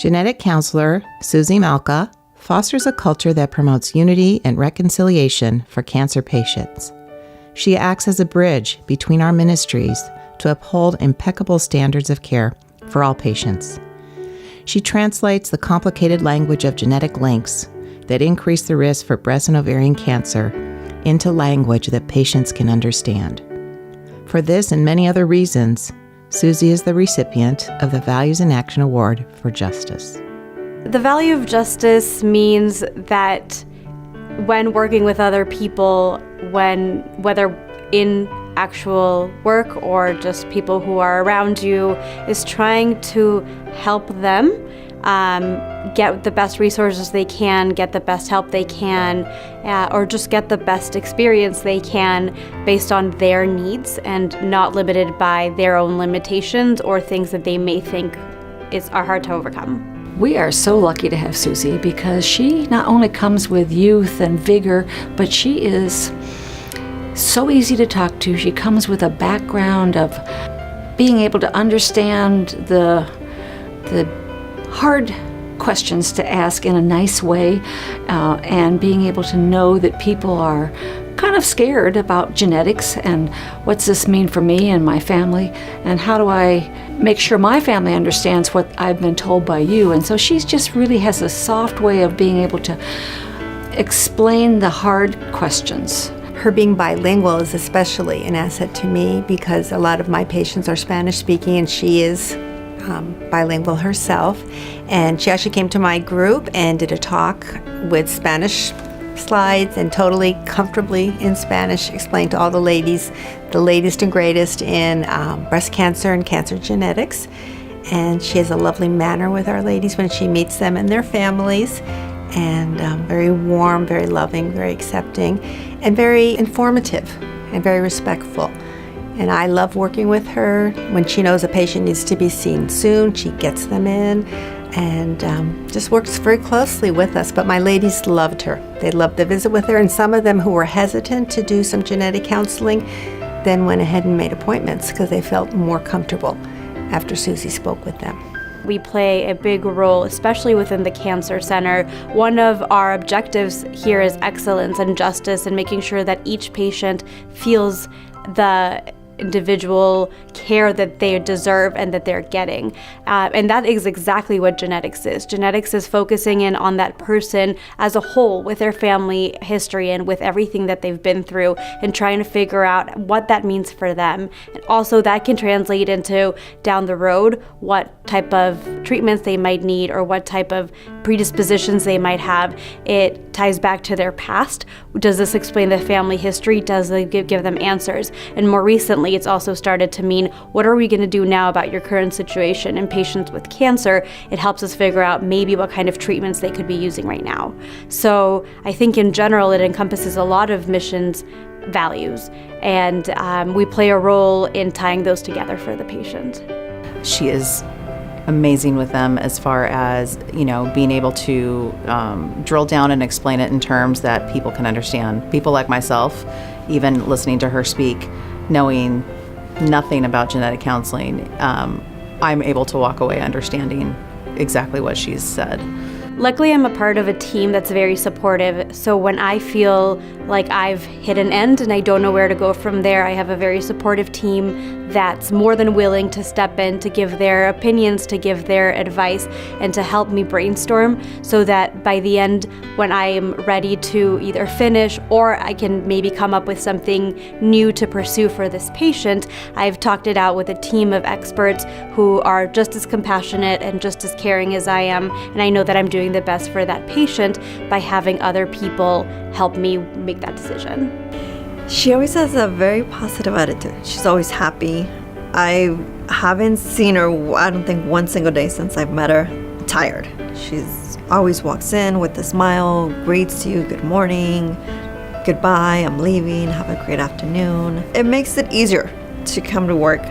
Genetic counselor Susy Malca fosters a culture that promotes unity and reconciliation for cancer patients. She acts as a bridge between our ministries to uphold impeccable standards of care for all patients. She translates the complicated language of genetic links that increase the risk for breast and ovarian cancer into language that patients can understand. For this and many other reasons, Susy is the recipient of the Values in Action Award for Justice. The value of justice means that when working with other people, whether in actual work or just people who are around you, is trying to help them get the best resources they can, get the best help they can, or just get the best experience they can based on their needs and not limited by their own limitations or things that they may think are hard to overcome. We are so lucky to have Susy because she not only comes with youth and vigor, but she is so easy to talk to. She comes with a background of being able to understand the hard questions to ask in a nice way, and being able to know that people are kind of scared about genetics and what's this mean for me and my family, and how do I make sure my family understands what I've been told by you. And so she's just really has a soft way of being able to explain the hard questions. Her being bilingual is especially an asset to me because a lot of my patients are Spanish speaking and she is bilingual herself. And she actually came to my group and did a talk with Spanish slides and totally comfortably in Spanish explained to all the ladies the latest and greatest in breast cancer and cancer genetics. And she has a lovely manner with our ladies when she meets them and their families, and very warm, very loving, very accepting, and very informative and very respectful. And I love working with her. When she knows a patient needs to be seen soon, she gets them in and just works very closely with us. But my ladies loved her. They loved the visit with her, and some of them who were hesitant to do some genetic counseling then went ahead and made appointments because they felt more comfortable after Susy spoke with them. We play a big role, especially within the Cancer Center. One of our objectives here is excellence and justice and making sure that each patient feels the individual care that they deserve and that they're getting. And that is exactly what genetics is. Genetics is focusing in on that person as a whole with their family history and with everything that they've been through and trying to figure out what that means for them. And also that can translate into down the road what type of treatments they might need or what type of predispositions they might have. It ties back to their past. Does this explain the family history? Does it give them answers? And more recently, it's also started to mean, what are we going to do now about your current situation? In patients with cancer, it helps us figure out maybe what kind of treatments they could be using right now. So I think in general, it encompasses a lot of missions values, and we play a role in tying those together for the patient. She is amazing with them as far as, being able to drill down and explain it in terms that people can understand. People like myself, even listening to her speak, knowing nothing about genetic counseling, I'm able to walk away understanding exactly what she's said. Luckily, I'm a part of a team that's very supportive, so when I feel like I've hit an end and I don't know where to go from there, I have a very supportive team that's more than willing to step in, to give their opinions, to give their advice, and to help me brainstorm so that by the end, when I am ready to either finish or I can maybe come up with something new to pursue for this patient, I've talked it out with a team of experts who are just as compassionate and just as caring as I am, and I know that I'm doing the best for that patient by having other people help me make that decision. She always has a very positive attitude. She's always happy. I haven't seen her, I don't think, one single day since I've met her tired. She's always walks in with a smile, greets you, good morning, goodbye, I'm leaving, have a great afternoon. It makes it easier to come to work,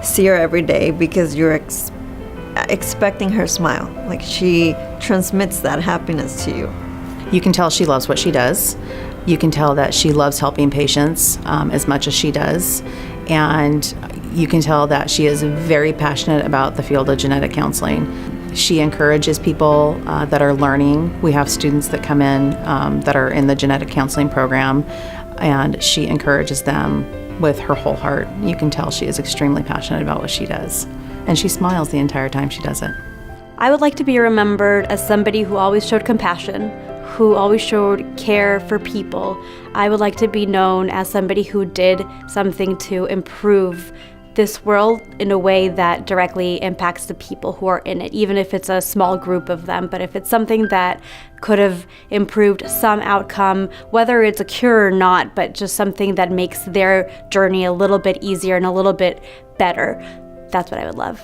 see her every day because you're expecting her smile. Like, she transmits that happiness to you. You can tell she loves what she does. You can tell that she loves helping patients as much as she does. And you can tell that she is very passionate about the field of genetic counseling. She encourages people that are learning. We have students that come in that are in the genetic counseling program, and she encourages them with her whole heart. You can tell she is extremely passionate about what she does, and she smiles the entire time she does it. I would like to be remembered as somebody who always showed compassion, who always showed care for people. I would like to be known as somebody who did something to improve this world in a way that directly impacts the people who are in it, even if it's a small group of them. But if it's something that could have improved some outcome, whether it's a cure or not, but just something that makes their journey a little bit easier and a little bit better, that's what I would love.